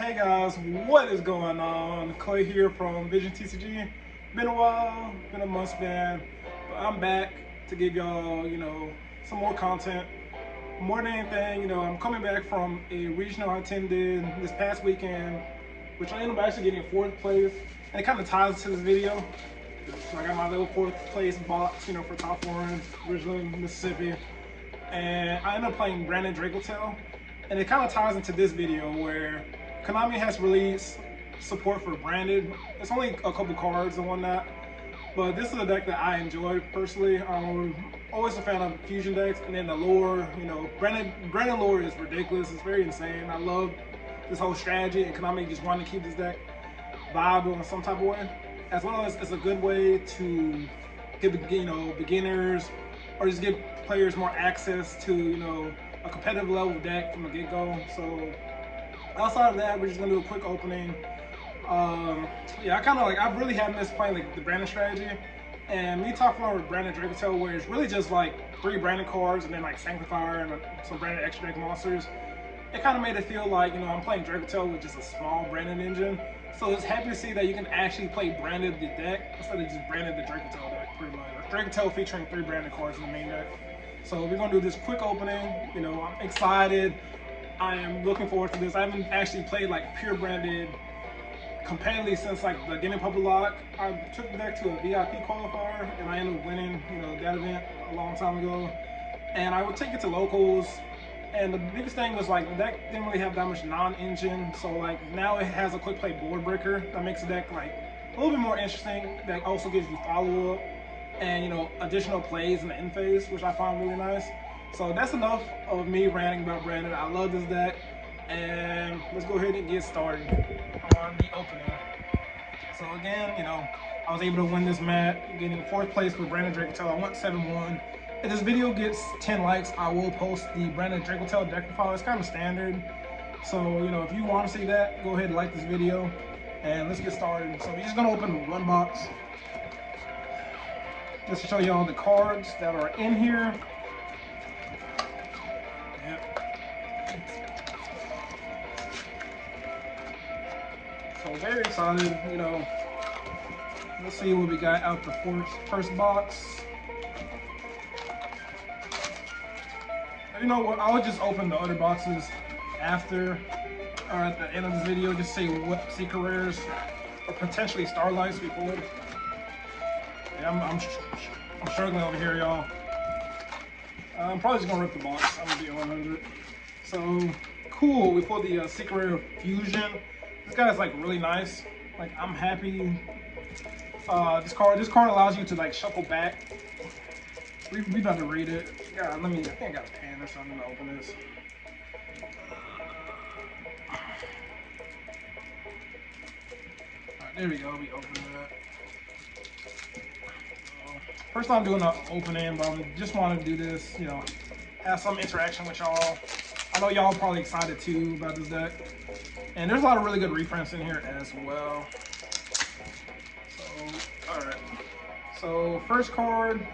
Hey guys, what is going on? Clay here from Vision TCG. Been a while, been a month span, but I'm back to give y'all, some more content. More than anything, I'm coming back from a regional I attended this past weekend, which I ended up actually getting fourth place, and it kind of ties to this video. So I got my little fourth place box, for top foreign, originally Mississippi, and I ended up playing Branded Dracotel, and it kind of ties into this video where Konami has released support for branded. It's only a couple cards and whatnot, but this is a deck that I enjoy personally. I'm always a fan of fusion decks, and then the lore, branded lore is ridiculous. It's very insane. I love this whole strategy, and Konami just wanted to keep this deck viable in some type of way, as well as it's a good way to give beginners or just give players more access to a competitive level deck from the get-go. So outside of that, we're just gonna do a quick opening. Yeah, I really have missed playing the branded strategy, and me talking about Branded Dracotel, where it's really just like 3 branded cards and then like Sanctifier and some branded extra deck monsters. It kind of made it feel like I'm playing Dracotel with just a small branded engine. So it's happy to see that you can actually play branded the deck instead of just branded the Dracotel deck, pretty much. Dracotel featuring 3 branded cards in the main deck. So we're gonna do this quick opening. I'm excited. I am looking forward to this. I haven't actually played like pure branded competitively since like the beginning public lock. I took the deck to a VIP qualifier and I ended up winning, that event a long time ago. And I would take it to locals. And the biggest thing was like the deck didn't really have that much non-engine. So like now it has a quick play board breaker that makes the deck like a little bit more interesting. That also gives you follow-up and additional plays in the end phase, which I found really nice. So that's enough of me ranting about branded. I love this deck, and let's go ahead and get started on the opening. So again, I was able to win this match, getting 4th place with Branded Dracotel. I went 7-1. If this video gets 10 likes, I will post the Branded Dracotel deck profile. It's kind of standard. So, if you want to see that, go ahead and like this video, and let's get started. So we're just gonna open one box just to show you all the cards that are in here. So very excited, Let's see what we got out the first box. You know what? I'll just open the other boxes after or at the end of this video, just say what secret rares or potentially starlights we pulled. Yeah, I'm struggling over here, y'all. I'm probably just gonna rip the box. I'm gonna be 100. So cool. We pulled the secret rare fusion. This guy is like really nice. Like I'm happy. This card allows you to like shuffle back. We about to read it. Yeah, I think I got a pen or something to open this. Alright, there we go. We opened that. First time doing an opening, but I just want to do this. Have some interaction with y'all. I know y'all probably excited too about this deck. And there's a lot of really good reprints in here as well. So, alright. So, first card,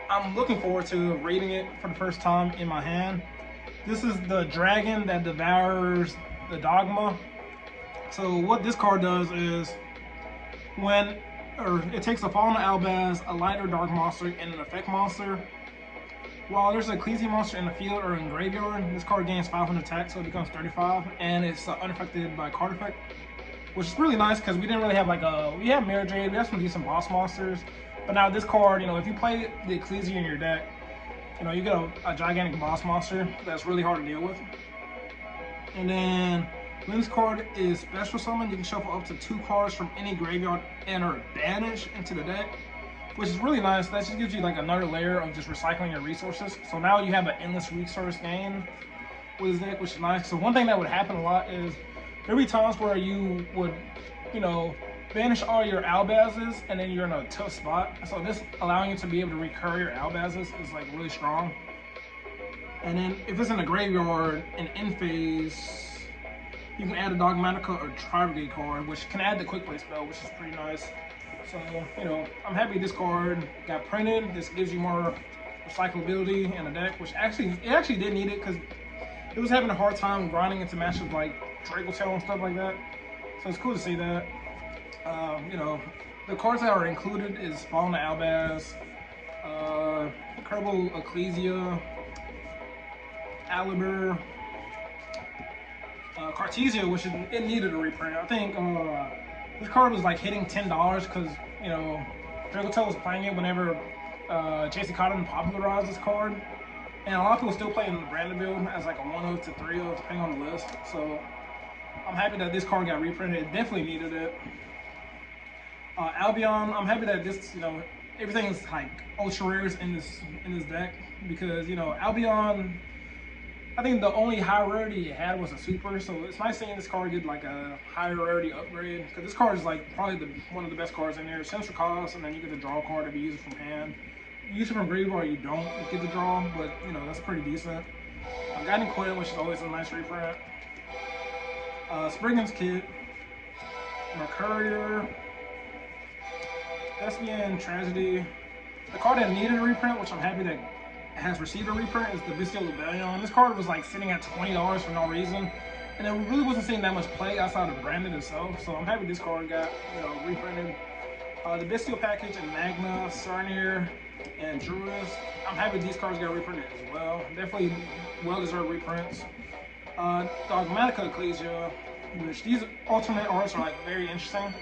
I'm looking forward to reading it for the first time in my hand. This is the dragon that devours the dogma. So, what this card does is it takes a fallen albaz, a light or dark monster, and an effect monster. While there's a Ecclesia monster in the field or in graveyard, this card gains 500 attack, so it becomes 35, and it's unaffected by card effect, which is really nice because we didn't really have we have Mirror Jade, we have some decent boss monsters, but now this card, if you play the Ecclesia in your deck, you get a gigantic boss monster that's really hard to deal with. And then when this card is special summon, you can shuffle up to 2 cards from any graveyard and or banish into the deck, which is really nice. That just gives you like another layer of just recycling your resources. So now you have an endless resource gain with this deck, which is nice. So one thing that would happen a lot is there'd be times where you would, banish all your albazes and then you're in a tough spot. So this allowing you to be able to recur your albazes is like really strong. And then if it's in a graveyard in end phase, you can add a Dogmatica or Tri-Brigade card, which can add the quick play spell, which is pretty nice. So, I'm happy this card got printed. This gives you more recyclability in the deck, which it actually did need it, because it was having a hard time grinding into matches like Draco and stuff like that. So it's cool to see that. You know, the cards that are included is Spawn the Albaz, Kerbal Ecclesia, Aliber, Cartesia, which it needed a reprint. I think this card was like hitting $10 because, you know, Draco was playing it whenever JC Cotton popularized this card. And a lot of people still play in the branded build as like a 1-0 to 3-0 depending on the list. So I'm happy that this card got reprinted. It definitely needed it. Albion, I'm happy that this, you know, everything is like ultra rares in this deck because, you know, Albion, I think the only high rarity it had was a super, so it's nice seeing this card get like a high rarity upgrade because this card is like probably one of the best cards in there. Central cost, and then you get the draw card if you use it from hand. You use it from graveyard, you don't get the draw, but you know that's pretty decent. Guiding Quinn, which is always a nice reprint. Spriggan's Kit, Mercurier, Thespian Tragedy. The card that needed a reprint, which I'm happy that has received a reprint, is the Bestial Rebellion. This card was like sitting at $20 for no reason, and it really wasn't seeing that much play outside of branded itself. So I'm happy this card got, you know, reprinted. The Bestial package and Magna, Sarnier, and Virtuous. I'm happy these cards got reprinted as well. Definitely well-deserved reprints. Dogmatica Ecclesia, which these alternate arts are like very interesting.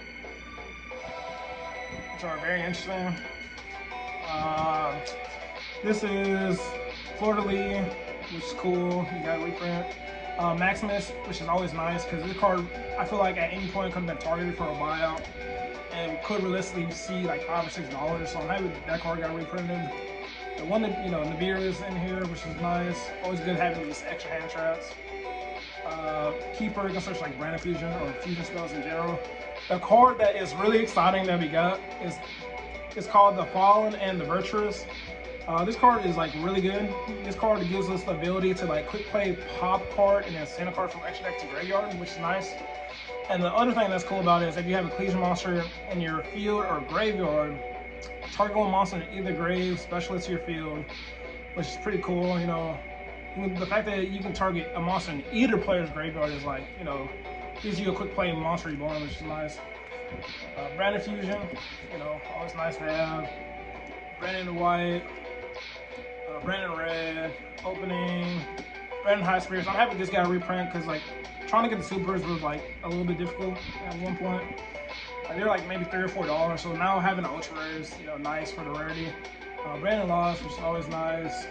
This is Fleur de Lis, which is cool. You got a reprint. Maximus, which is always nice because this card, I feel like at any point could have been targeted for a buyout and could realistically see like $5 or $6. So I'm happy that card got reprinted. The one that, you know, Nibiru is in here, which is nice. Always good having these extra hand traps. Keeper, you can search like Branded Fusion or Fusion spells in general. The card that is really exciting that we got is called the Fallen and the Virtuous. This card is like really good. This card gives us the ability to like quick play pop card and then send a card from extra deck to graveyard, which is nice. And the other thing that's cool about it is if you have a Ecclesia monster in your field or graveyard, target one monster in either grave, special it to your field, which is pretty cool. You know, the fact that you can target a monster in either player's graveyard is like, you know, gives you a quick play monster reborn, which is nice. Branded Fusion, you know, always nice to have. Branded White, Branded Red, Opening, Branded High Spirits. I'm happy this got a reprint because like trying to get the supers was like a little bit difficult at one point. They're like maybe $3 or $4, so now having an ultra rare is, you know, nice for the rarity. Branded Lost, which is always nice.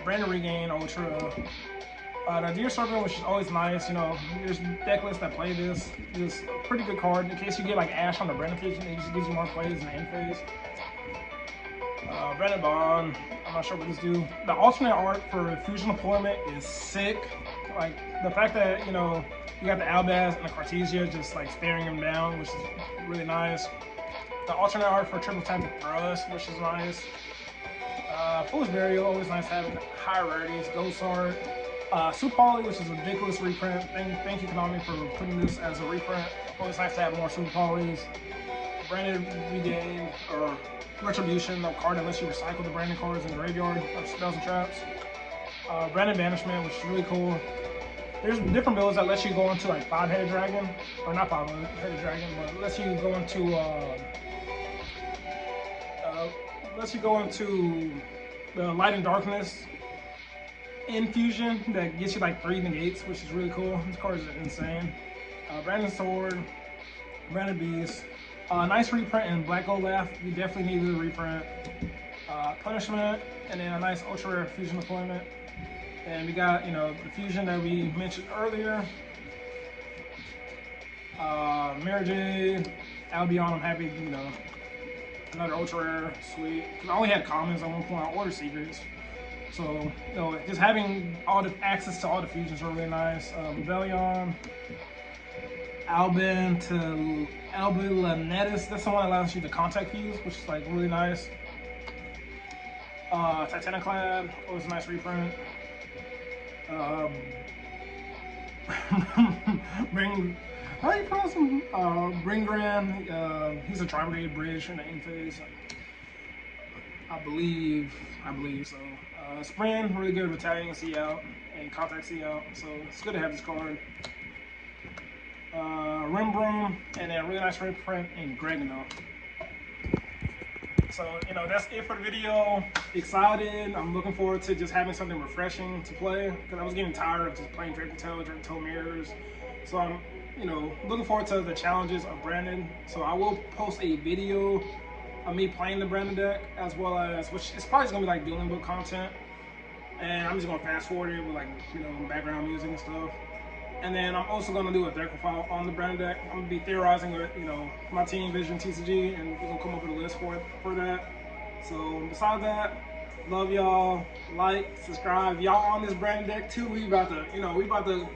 Branded Regain Ultra. The Deer Serpent, which is always nice. You know, there's deck lists that play this. It's a pretty good card in case you get like Ash on the Branded Fusion. It just gives you more plays in the end phase. Branded Bond, I'm not sure what this do. The alternate art for Fusion Deployment is sick. Like the fact that, you know, you got the Albaz and the Cartesia just like staring him down, which is really nice. The alternate art for Triple Tactic Thrust, which is nice. Foolish Burial, always nice having high rarities. Ghost Art. Super Poly, which is a ridiculous reprint. Thank you Konami for putting this as a reprint. Always nice to have more Super Polys. Branded Regain or Retribution, no card unless you recycle the branded cards in the graveyard or spells and traps. Branded Banishment, which is really cool. There's different builds that lets you go into like 5-headed dragon, or not 5-headed dragon, but lets you go into the Light and Darkness infusion that gets you like 3 negates, which is really cool. This card is insane. Branded Sword, Branded Beast. Nice reprint in Black Olaf. You definitely needed a reprint. Punishment, and then a nice ultra rare Fusion Deployment. And we got, you know, the fusion that we mentioned earlier. Mary Jade, Albion, I'm happy, you know, another ultra rare, sweet. I only had commons at one point, I ordered secrets. So, you know, just having all the access to all the fusions are really nice. Rebellion, Albin to Albilanetis, that's the one that allows you to contact fuse, which is like really nice. Titaniclad, always a nice reprint. How do you pronounce him? Bringran, he's a Tri-Brigade Bridge in the end phase. I believe so. Spring, really good Battalion, see out. And and contact C out. So it's good to have this card. Rim Broom, and then really nice rim print in Gregono. So, you know, that's it for the video. Excited. I'm looking forward to just having something refreshing to play, because I was getting tired of just playing Draco mirrors. So I'm, you know, looking forward to the challenges of Brandon. So I will post a video of me playing the Brandon deck, as well as, which is probably just gonna be like dueling book content. And I'm just gonna fast forward it with, like, you know, background music and stuff. And then I'm also gonna do a deck profile on the Brandon deck. I'm gonna be theorizing with, you know, my team Vision TCG, and we're gonna come up with a list for that. So besides that, love y'all. Like, subscribe. Y'all on this Brandon deck too. We about to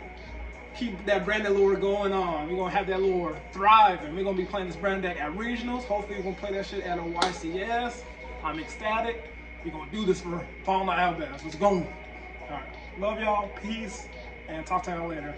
keep that Brandon lore going on. We're gonna have that lore thriving. We're gonna be playing this Brandon deck at regionals. Hopefully we're gonna play that shit at a YCS. I'm ecstatic. We're gonna do this for Fauna Outbass. Let's go. Alright. Love y'all. Peace. And talk to y'all later.